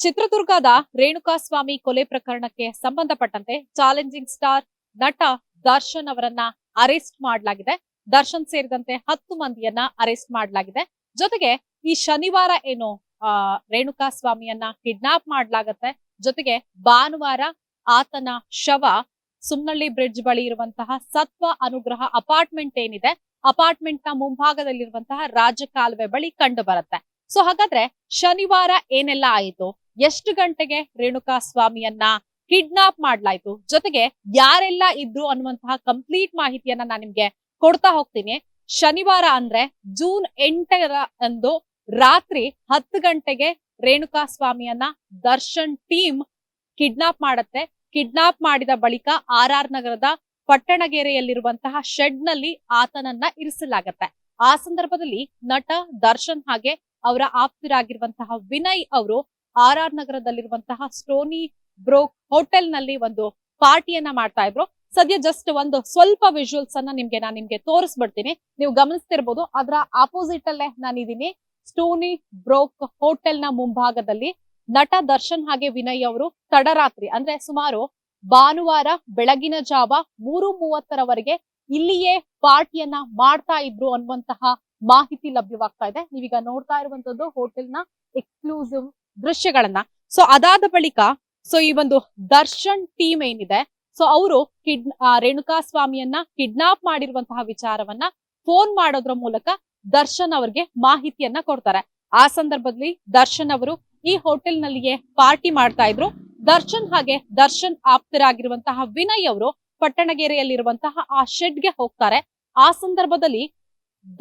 ಚಿತ್ರದುರ್ಗದ ರೇಣುಕಾಸ್ವಾಮಿ ಕೊಲೆ ಪ್ರಕರಣಕ್ಕೆ ಸಂಬಂಧಪಟ್ಟಂತೆ ಚಾಲೆಂಜಿಂಗ್ ಸ್ಟಾರ್ ನಟ ದರ್ಶನ್ ಅವರನ್ನ ಅರೆಸ್ಟ್ ಮಾಡಲಾಗಿದೆ. ದರ್ಶನ್ ಸೇರಿದಂತೆ 10 ಮಂದಿಯನ್ನ ಅರೆಸ್ಟ್ ಮಾಡಲಾಗಿದೆ. ಜೊತೆಗೆ ಈ ಶನಿವಾರ ಏನು ರೇಣುಕಾಸ್ವಾಮಿಯನ್ನ ಕಿಡ್ನಾಪ್ ಮಾಡಲಾಗತ್ತೆ. ಜೊತೆಗೆ ಭಾನುವಾರ ಆತನ ಶವ ಸುಮ್ನಳ್ಳಿ ಬ್ರಿಡ್ಜ್ ಬಳಿ ಇರುವಂತಹ ಸತ್ವ ಅನುಗ್ರಹ ಅಪಾರ್ಟ್ಮೆಂಟ್ ಏನಿದೆ, ಅಪಾರ್ಟ್ಮೆಂಟ್ ನ ಮುಂಭಾಗದಲ್ಲಿರುವಂತಹ ರಾಜಕಾಲುವೆ ಬಳಿ ಕಂಡು ಬರುತ್ತೆ. ಸೊ ಹಾಗಾದ್ರೆ ಶನಿವಾರ ಏನೆಲ್ಲ ಆಯಿತು, ಎಷ್ಟು ಗಂಟೆಗೆ ರೇಣುಕಾಸ್ವಾಮಿಯನ್ನ ಕಿಡ್ನಾಪ್ ಮಾಡ್ಲಾಯ್ತು, ಜೊತೆಗೆ ಯಾರೆಲ್ಲ ಇದ್ರು ಅನ್ನುವಂತಹ ಕಂಪ್ಲೀಟ್ ಮಾಹಿತಿಯನ್ನ ನಾನು ನಿಮ್ಗೆ ಕೊಡ್ತಾ ಹೋಗ್ತೀನಿ. ಶನಿವಾರ ಅಂದ್ರೆ ಜೂನ್ 8 ರಾತ್ರಿ 10 ಗಂಟೆಗೆ ರೇಣುಕಾಸ್ವಾಮಿಯನ್ನ ದರ್ಶನ್ ಟೀಮ್ ಕಿಡ್ನಾಪ್ ಮಾಡತ್ತೆ. ಕಿಡ್ನಾಪ್ ಮಾಡಿದ ಬಳಿಕ RR ನಗರದ ಪಟ್ಟಣಗೆರೆಯಲ್ಲಿರುವಂತಹ ಶೆಡ್ ನಲ್ಲಿ ಆತನನ್ನ ಇರಿಸಲಾಗತ್ತೆ. ಆ ಸಂದರ್ಭದಲ್ಲಿ ನಟ ದರ್ಶನ್ ಹಾಗೆ ಅವರ ಆಪ್ತರಾಗಿರುವಂತಹ ವಿನಯ್ ಅವರು RR ನಗರದಲ್ಲಿರುವಂತಹ ಸ್ಟೋನಿ ಬ್ರೋಕ್ ಹೋಟೆಲ್ ನಲ್ಲಿ ಒಂದು ಪಾರ್ಟಿಯನ್ನ ಮಾಡ್ತಾ ಇದ್ರು. ಸದ್ಯ ಜಸ್ಟ್ ಒಂದು ಸ್ವಲ್ಪ ವಿಜುವಲ್ಸ್ ಅನ್ನ ನಾನು ನಿಮ್ಗೆ ತೋರಿಸ್ಬಿಡ್ತೀನಿ. ನೀವು ಗಮನಿಸ್ತಿರ್ಬೋದು, ಅದರ ಆಪೋಸಿಟ್ ಅಲ್ಲೇ ನಾನಿದ್ದೀನಿ. ಸ್ಟೋನಿ ಬ್ರೋಕ್ ಹೋಟೆಲ್ ನ ಮುಂಭಾಗದಲ್ಲಿ ನಟ ದರ್ಶನ್ ಹಾಗೆ ವಿನಯ್ ಅವರು ತಡರಾತ್ರಿ ಅಂದ್ರೆ ಸುಮಾರು ಭಾನುವಾರ ಬೆಳಗಿನ ಜಾವ 3:30 ಇಲ್ಲಿಯೇ ಪಾರ್ಟಿಯನ್ನ ಮಾಡ್ತಾ ಇದ್ರು ಅನ್ನುವಂತಹ ಮಾಹಿತಿ ಲಭ್ಯವಾಗ್ತಾ ಇದೆ. ನೀವೀಗ ನೋಡ್ತಾ ಇರುವಂತದ್ದು ಹೋಟೆಲ್ ನ ಎಕ್ಸ್ಕ್ಲೂಸಿವ್ ದೃಶ್ಯಗಳನ್ನ. ಸೊ ಅದಾದ ಬಳಿಕ ಈ ಒಂದು ದರ್ಶನ್ ಟೀಮ್ ಏನಿದೆ, ಸೊ ಅವರು ರೇಣುಕಾಸ್ವಾಮಿಯನ್ನ ಕಿಡ್ನಾಪ್ ಮಾಡಿರುವಂತಹ ವಿಚಾರವನ್ನ ಫೋನ್ ಮಾಡೋದ್ರ ಮೂಲಕ ದರ್ಶನ್ ಅವರಿಗೆ ಮಾಹಿತಿಯನ್ನ ಕೊಡ್ತಾರೆ. ಆ ಸಂದರ್ಭದಲ್ಲಿ ದರ್ಶನ್ ಅವರು ಈ ಹೋಟೆಲ್ ನಲ್ಲಿಯೇ ಪಾರ್ಟಿ ಮಾಡ್ತಾ ಇದ್ರು. ದರ್ಶನ್ ಹಾಗೆ ದರ್ಶನ್ ಆಪ್ತರಾಗಿರುವಂತಹ ವಿನಯ್ ಅವರು ಪಟ್ಟಣಗೆರೆಯಲ್ಲಿರುವಂತಹ ಆ ಶೆಡ್ಗೆ ಹೋಗ್ತಾರೆ. ಆ ಸಂದರ್ಭದಲ್ಲಿ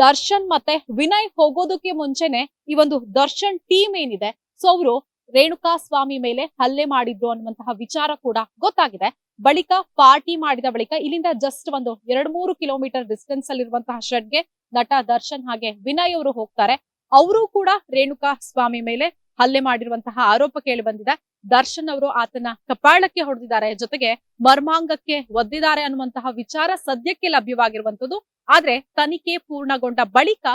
ದರ್ಶನ್ ಮತ್ತೆ ವಿನಯ್ ಹೋಗೋದಕ್ಕೆ ಮುಂಚೆನೆ ಈ ಒಂದು ದರ್ಶನ್ ಟೀಮ್ ಏನಿದೆ, ಸೊ ಅವರು ರೇಣುಕಾಸ್ವಾಮಿ ಮೇಲೆ ಹಲ್ಲೆ ಮಾಡಿದ್ರು ಅನ್ನುವಂತಹ ವಿಚಾರ ಕೂಡ ಗೊತ್ತಾಗಿದೆ. ಬಳಿಕ ಪಾರ್ಟಿ ಮಾಡಿದ ಬಳಿಕ ಇಲ್ಲಿಂದ ಜಸ್ಟ್ ಒಂದು 2-3 ಕಿಲೋಮೀಟರ್ ಡಿಸ್ಟೆನ್ಸ್ ಅಲ್ಲಿರುವಂತಹ ಶೆಡ್ಗೆ ನಟ ದರ್ಶನ್ ಹಾಗೆ ವಿನಯ್ ಅವರು ಹೋಗ್ತಾರೆ. ಅವರು ಕೂಡ ರೇಣುಕಾಸ್ವಾಮಿ ಮೇಲೆ ಹಲ್ಲೆ ಮಾಡಿರುವಂತಹ ಆರೋಪ ಕೇಳಿ ಬಂದಿದೆ. ದರ್ಶನ್ ಅವರು ಆತನ ಕಪಾಳಕ್ಕೆ ಹೊಡೆದಿದ್ದಾರೆ, ಜೊತೆಗೆ ಮರ್ಮಾಂಗಕ್ಕೆ ಒದ್ದಿದ್ದಾರೆ ಅನ್ನುವಂತಹ ವಿಚಾರ ಸದ್ಯಕ್ಕೆ ಲಭ್ಯವಾಗಿರುವಂತದ್ದು. ಆದ್ರೆ ತನಿಖೆ ಪೂರ್ಣಗೊಂಡ ಬಳಿಕ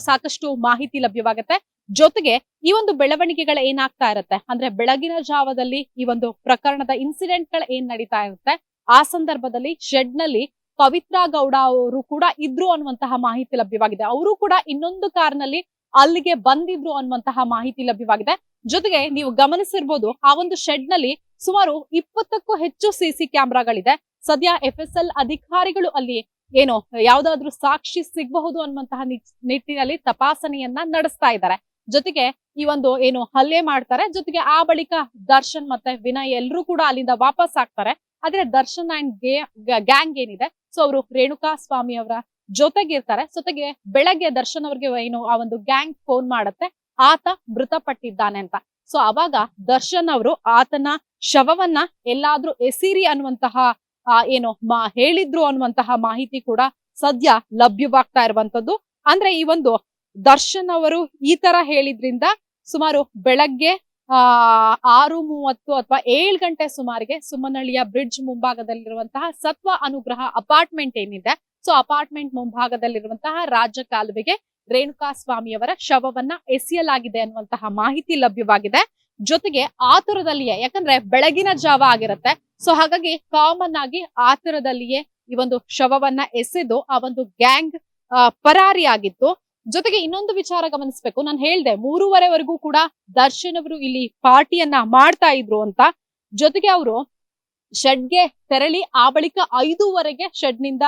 ಸಾಕಷ್ಟು ಮಾಹಿತಿ ಲಭ್ಯವಾಗುತ್ತೆ. ಜೊತೆಗೆ ಈ ಒಂದು ಬೆಳವಣಿಗೆಗಳು ಏನಾಗ್ತಾ ಇರುತ್ತೆ ಅಂದ್ರೆ ಬೆಳಗಿನ ಜಾವದಲ್ಲಿ ಈ ಒಂದು ಪ್ರಕರಣದ ಇನ್ಸಿಡೆಂಟ್ ಗಳು ಏನ್ ನಡೀತಾ ಇರುತ್ತೆ, ಆ ಸಂದರ್ಭದಲ್ಲಿ ಶೆಡ್ ನಲ್ಲಿ ಪವಿತ್ರ ಗೌಡ ಅವರು ಕೂಡ ಇದ್ರು ಅನ್ನುವಂತಹ ಮಾಹಿತಿ ಲಭ್ಯವಾಗಿದೆ. ಅವರು ಕೂಡ ಇನ್ನೊಂದು ಕಾರ್ನಲ್ಲಿ ಅಲ್ಲಿಗೆ ಬಂದಿದ್ರು ಅನ್ನುವಂತಹ ಮಾಹಿತಿ ಲಭ್ಯವಾಗಿದೆ. ಜೊತೆಗೆ ನೀವು ಗಮನಿಸಿರ್ಬೋದು, ಆ ಒಂದು ಶೆಡ್ ನಲ್ಲಿ ಸುಮಾರು 20ಕ್ಕೂ ಹೆಚ್ಚು ಸಿಸಿ ಕ್ಯಾಮೆರಾಗಳಿದೆ. ಸದ್ಯ FSL ಅಧಿಕಾರಿಗಳು ಅಲ್ಲಿ ಏನೋ ಯಾವ್ದಾದ್ರು ಸಾಕ್ಷಿ ಸಿಗಬಹುದು ಅನ್ನುವಂತಹ ನಿಟ್ಟಿನಲ್ಲಿ ತಪಾಸಣೆಯನ್ನ ನಡೆಸ್ತಾ ಇದ್ದಾರೆ. ಜೊತೆಗೆ ಈ ಒಂದು ಏನು ಹಲ್ಲೆ ಮಾಡ್ತಾರೆ, ಜೊತೆಗೆ ಆ ಬಳಿಕ ದರ್ಶನ್ ಮತ್ತೆ ವಿನಯ್ ಎಲ್ಲರೂ ಕೂಡ ಅಲ್ಲಿಂದ ವಾಪಸ್ ಆಗ್ತಾರೆ. ಆದ್ರೆ ದರ್ಶನ್ ಅಂಡ್ ಗ್ಯಾಂಗ್ ಏನಿದೆ, ಸೊ ಅವರು ರೇಣುಕಾಸ್ವಾಮಿ ಅವರ ಜೊತೆಗಿರ್ತಾರೆ. ಜೊತೆಗೆ ಬೆಳಗ್ಗೆ ದರ್ಶನ್ ಅವ್ರಿಗೆ ಏನು ಆ ಒಂದು ಗ್ಯಾಂಗ್ ಫೋನ್ ಮಾಡುತ್ತೆ, ಆತ ಮೃತಪಟ್ಟಿದ್ದಾನೆ ಅಂತ. ಸೊ ಅವಾಗ ದರ್ಶನ್ ಅವರು ಆತನ ಶವವನ್ನ ಎಲ್ಲಾದ್ರೂ ಎಸಿರಿ ಅನ್ನುವಂತಹ ಏನು ಹೇಳಿದ್ರು ಅನ್ನುವಂತಹ ಮಾಹಿತಿ ಕೂಡ ಸದ್ಯ ಲಭ್ಯವಾಗ್ತಾ ಇರುವಂತದ್ದು. ಅಂದ್ರೆ ಈ ಒಂದು ದರ್ಶನ್ ಅವರು ಈ ತರ ಹೇಳಿದ್ರಿಂದ ಸುಮಾರು ಬೆಳಗ್ಗೆ 6:30 ಅಥವಾ 7 ಗಂಟೆ ಸುಮಾರಿಗೆ ಸುಮ್ಮನಹಳ್ಳಿಯ ಬ್ರಿಡ್ಜ್ ಮುಂಭಾಗದಲ್ಲಿರುವಂತಹ ಸತ್ವ ಅನುಗ್ರಹ ಅಪಾರ್ಟ್ಮೆಂಟ್ ಏನಿದೆ, ಸೊ ಅಪಾರ್ಟ್ಮೆಂಟ್ ಮುಂಭಾಗದಲ್ಲಿರುವಂತಹ ರಾಜಕಾಲುವೆಗೆ ರೇಣುಕಾಸ್ವಾಮಿಯವರ ಶವವನ್ನ ಎಸೆಯಲಾಗಿದೆ ಅನ್ನುವಂತಹ ಮಾಹಿತಿ ಲಭ್ಯವಾಗಿದೆ. ಜೊತೆಗೆ ಆತುರದಲ್ಲಿಯೇ, ಯಾಕಂದ್ರೆ ಬೆಳಗಿನ ಜಾವ ಆಗಿರುತ್ತೆ, ಸೊ ಹಾಗಾಗಿ ಕಾಮನ್ ಆಗಿ ಆತುರದಲ್ಲಿಯೇ ಈ ಒಂದು ಶವವನ್ನ ಎಸೆದು ಆ ಒಂದು ಗ್ಯಾಂಗ್ ಪರಾರಿಯಾಗಿತ್ತು. ಜೊತೆಗೆ ಇನ್ನೊಂದು ವಿಚಾರ ಗಮನಿಸಬೇಕು, ನಾನು ಹೇಳ್ದೆ 3:30 ಕೂಡ ದರ್ಶನ್ ಅವರು ಇಲ್ಲಿ ಪಾರ್ಟಿಯನ್ನ ಮಾಡ್ತಾ ಇದ್ರು ಅಂತ. ಜೊತೆಗೆ ಅವರು ಶೆಡ್ಗೆ ತೆರಳಿ ಆ ಬಳಿಕ 5:00 ಶೆಡ್ ನಿಂದ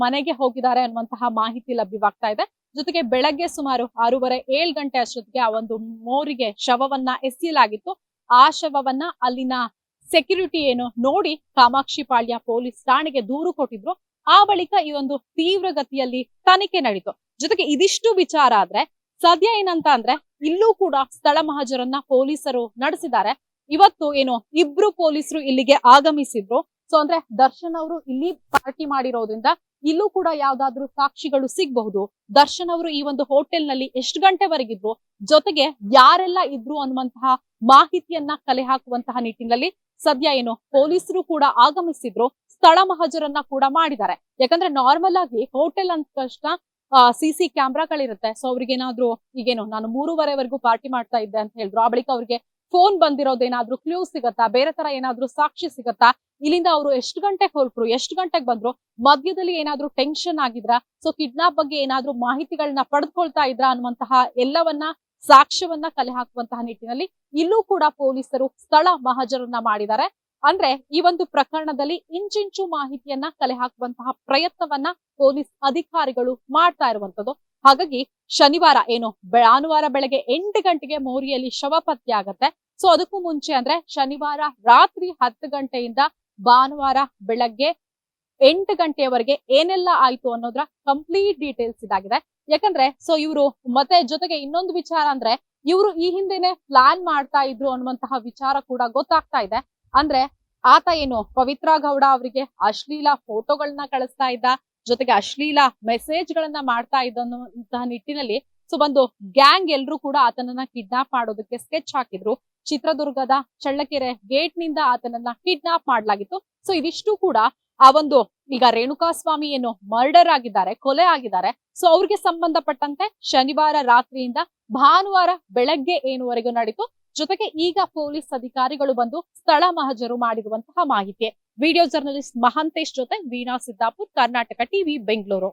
ಮನೆಗೆ ಹೋಗಿದ್ದಾರೆ ಅನ್ನುವಂತಹ ಮಾಹಿತಿ ಲಭ್ಯವಾಗ್ತಾ ಇದೆ. ಜೊತೆಗೆ ಬೆಳಗ್ಗೆ ಸುಮಾರು 6:30-7 ಗಂಟೆ ಅಷ್ಟೊತ್ತಿಗೆ ಆ ಒಂದು ಮೋರಿಗೆ ಶವವನ್ನ ಎಸೆಯಲಾಗಿತ್ತು. ಆ ಶವವನ್ನ ಅಲ್ಲಿನ ಸೆಕ್ಯೂರಿಟಿ ಏನು ನೋಡಿ ಕಾಮಾಕ್ಷಿ ಪಾಳ್ಯ ಪೊಲೀಸ್ ಠಾಣೆಗೆ ದೂರು ಕೊಟ್ಟಿದ್ರು. ಆ ಬಳಿಕ ಈ ಒಂದು ತೀವ್ರ ಗತಿಯಲ್ಲಿ ತನಿಖೆ ನಡೀತು. ಜೊತೆಗೆ ಇದಿಷ್ಟು ವಿಚಾರ ಆದ್ರೆ ಸದ್ಯ ಏನಂತ ಅಂದ್ರೆ ಇಲ್ಲೂ ಕೂಡ ಸ್ಥಳ ಮಹಜರನ್ನ ಪೊಲೀಸರು ನಡೆಸಿದ್ದಾರೆ. ಇವತ್ತು ಏನು 2 ಪೊಲೀಸರು ಇಲ್ಲಿಗೆ ಆಗಮಿಸಿದ್ರು. ಸೊ ಅಂದ್ರೆ ದರ್ಶನ್ ಅವರು ಇಲ್ಲಿ ಪಾರ್ಟಿ ಮಾಡಿರೋದ್ರಿಂದ ಇಲ್ಲೂ ಕೂಡ ಯಾವ್ದಾದ್ರು ಸಾಕ್ಷಿಗಳು ಸಿಗಬಹುದು. ದರ್ಶನ್ ಅವರು ಈ ಒಂದು ಹೋಟೆಲ್ ನಲ್ಲಿ ಎಷ್ಟು ಗಂಟೆವರೆಗಿದ್ರು, ಜೊತೆಗೆ ಯಾರೆಲ್ಲ ಇದ್ರು ಅನ್ನುವಂತಹ ಮಾಹಿತಿಯನ್ನ ಕಲೆ ಹಾಕುವಂತಹ ನಿಟ್ಟಿನಲ್ಲಿ ಸದ್ಯ ಏನು ಪೊಲೀಸರು ಕೂಡ ಆಗಮಿಸಿದ್ರು. ಸ್ಥಳ ಮಹಜರನ್ನ ಕೂಡ ಮಾಡಿದ್ದಾರೆ. ಯಾಕಂದ್ರೆ ನಾರ್ಮಲ್ ಆಗಿ ಹೋಟೆಲ್ ಅಂದ ತಕ್ಷಣ ಸಿಸಿ ಕ್ಯಾಮ್ರಾಗಳಿರುತ್ತೆ. ಸೊ ಅವ್ರಿಗೆ ಏನಾದ್ರು ಈಗೇನು ನಾನು 3:30 ಪಾರ್ಟಿ ಮಾಡ್ತಾ ಇದ್ದೆ ಅಂತ ಹೇಳಿದ್ರು, ಆ ಬಳಿಕ ಅವ್ರಿಗೆ ಫೋನ್ ಬಂದಿರೋದೇನಾದ್ರೂ ಕ್ಲೂ ಸಿಗತ್ತಾ, ಬೇರೆ ತರ ಏನಾದ್ರೂ ಸಾಕ್ಷಿ ಸಿಗತ್ತಾ, ಇಲ್ಲಿಂದ ಅವರು ಎಷ್ಟು ಗಂಟೆಗೆ ಹೊರಟ್ರು, ಎಷ್ಟು ಗಂಟೆಗೆ ಬಂದ್ರು, ಮಧ್ಯದಲ್ಲಿ ಏನಾದ್ರೂ ಟೆನ್ಷನ್ ಆಗಿದ್ರ, ಸೊ ಕಿಡ್ನಾಪ್ ಬಗ್ಗೆ ಏನಾದ್ರೂ ಮಾಹಿತಿಗಳನ್ನ ಪಡೆದುಕೊಳ್ತಾ ಇದ್ರ ಅನ್ನುವಂತಹ ಎಲ್ಲವನ್ನ ಸಾಕ್ಷ್ಯವನ್ನ ಕಲೆ ಹಾಕುವಂತಹ ನಿಟ್ಟಿನಲ್ಲಿ ಇಲ್ಲೂ ಕೂಡ ಪೊಲೀಸರು ಸ್ಥಳ ಮಹಜರನ್ನ ಮಾಡಿದ್ದಾರೆ. ಅಂದ್ರೆ ಈ ಒಂದು ಪ್ರಕರಣದಲ್ಲಿ ಇಂಚಿಂಚು ಮಾಹಿತಿಯನ್ನ ಕಲೆ ಹಾಕುವಂತಹ ಪ್ರಯತ್ನವನ್ನ ಪೊಲೀಸ್ ಅಧಿಕಾರಿಗಳು ಮಾಡ್ತಾ ಇರುವಂತದ್ದು. ಹಾಗಾಗಿ ಶನಿವಾರ ಏನು ಭಾನುವಾರ ಬೆಳಗ್ಗೆ 8 ಗಂಟೆಗೆ ಮೋರಿಯಲ್ಲಿ ಶವ ಪತ್ತೆ ಆಗತ್ತೆ. ಸೊ ಅದಕ್ಕೂ ಮುಂಚೆ ಅಂದ್ರೆ ಶನಿವಾರ ರಾತ್ರಿ 10 ಗಂಟೆಯಿಂದ ಭಾನುವಾರ ಬೆಳಗ್ಗೆ 8 ಗಂಟೆಯವರೆಗೆ ಏನೆಲ್ಲ ಆಯ್ತು ಅನ್ನೋದ್ರ ಕಂಪ್ಲೀಟ್ ಡೀಟೇಲ್ಸ್ ಇದಾಗಿದೆ. ಯಾಕಂದ್ರೆ ಸೊ ಇವರು ಮತ್ತೆ ಜೊತೆಗೆ ಇನ್ನೊಂದು ವಿಚಾರ ಅಂದ್ರೆ ಇವರು ಈ ಹಿಂದೆನೆ ಪ್ಲಾನ್ ಮಾಡ್ತಾ ಇದ್ರು ಅನ್ನುವಂತಹ ವಿಚಾರ ಕೂಡ ಗೊತ್ತಾಗ್ತಾ ಇದೆ. ಅಂದ್ರೆ ಆತ ಏನು ಪವಿತ್ರ ಗೌಡ ಅವರಿಗೆ ಅಶ್ಲೀಲ ಫೋಟೋಗಳನ್ನ ಕಳಿಸ್ತಾ ಇದ್ದ, ಜೊತೆಗೆ ಅಶ್ಲೀಲ ಮೆಸೇಜ್ ಗಳನ್ನ ಮಾಡ್ತಾ ಇದ್ದಂತಹ ನಿಟ್ಟಿನಲ್ಲಿ ಸೊ ಒಂದು ಗ್ಯಾಂಗ್ ಎಲ್ರು ಕೂಡ ಆತನನ್ನ ಕಿಡ್ನಾಪ್ ಮಾಡೋದಕ್ಕೆ ಸ್ಕೆಚ್ ಹಾಕಿದ್ರು. ಚಿತ್ರದುರ್ಗದ ಚಳ್ಳಕೆರೆ ಗೇಟ್ ನಿಂದ ಆತನನ್ನ ಕಿಡ್ನಾಪ್ ಮಾಡಲಾಗಿತ್ತು. ಸೊ ಇದಿಷ್ಟು ಕೂಡ ಆ ಒಂದು ಈಗ ರೇಣುಕಾಸ್ವಾಮಿ ಏನು ಮರ್ಡರ್ ಆಗಿದ್ದಾರೆ, ಕೊಲೆ ಆಗಿದ್ದಾರೆ. ಸೊ ಅವ್ರಿಗೆ ಸಂಬಂಧಪಟ್ಟಂತೆ ಶನಿವಾರ ರಾತ್ರಿಯಿಂದ ಭಾನುವಾರ ಬೆಳಗ್ಗೆ ಏನುವರೆಗೂ ನಡೀತು. ಜೊತೆಗೆ ಈಗ ಪೊಲೀಸ್ ಅಧಿಕಾರಿಗಳು ಬಂದು ಸ್ಥಳ ಮಹಜರು ಮಾಡಿರುವಂತಹ ಮಾಹಿತಿ. ವಿಡಿಯೋ ಜರ್ನಲಿಸ್ಟ್ ಮಹಾಂತೇಶ್ ಜೊತೆ ವೀಣಾ ಸಿದ್ದಾಪುರ್, ಕರ್ನಾಟಕ ಟಿವಿ, ಬೆಂಗಳೂರು.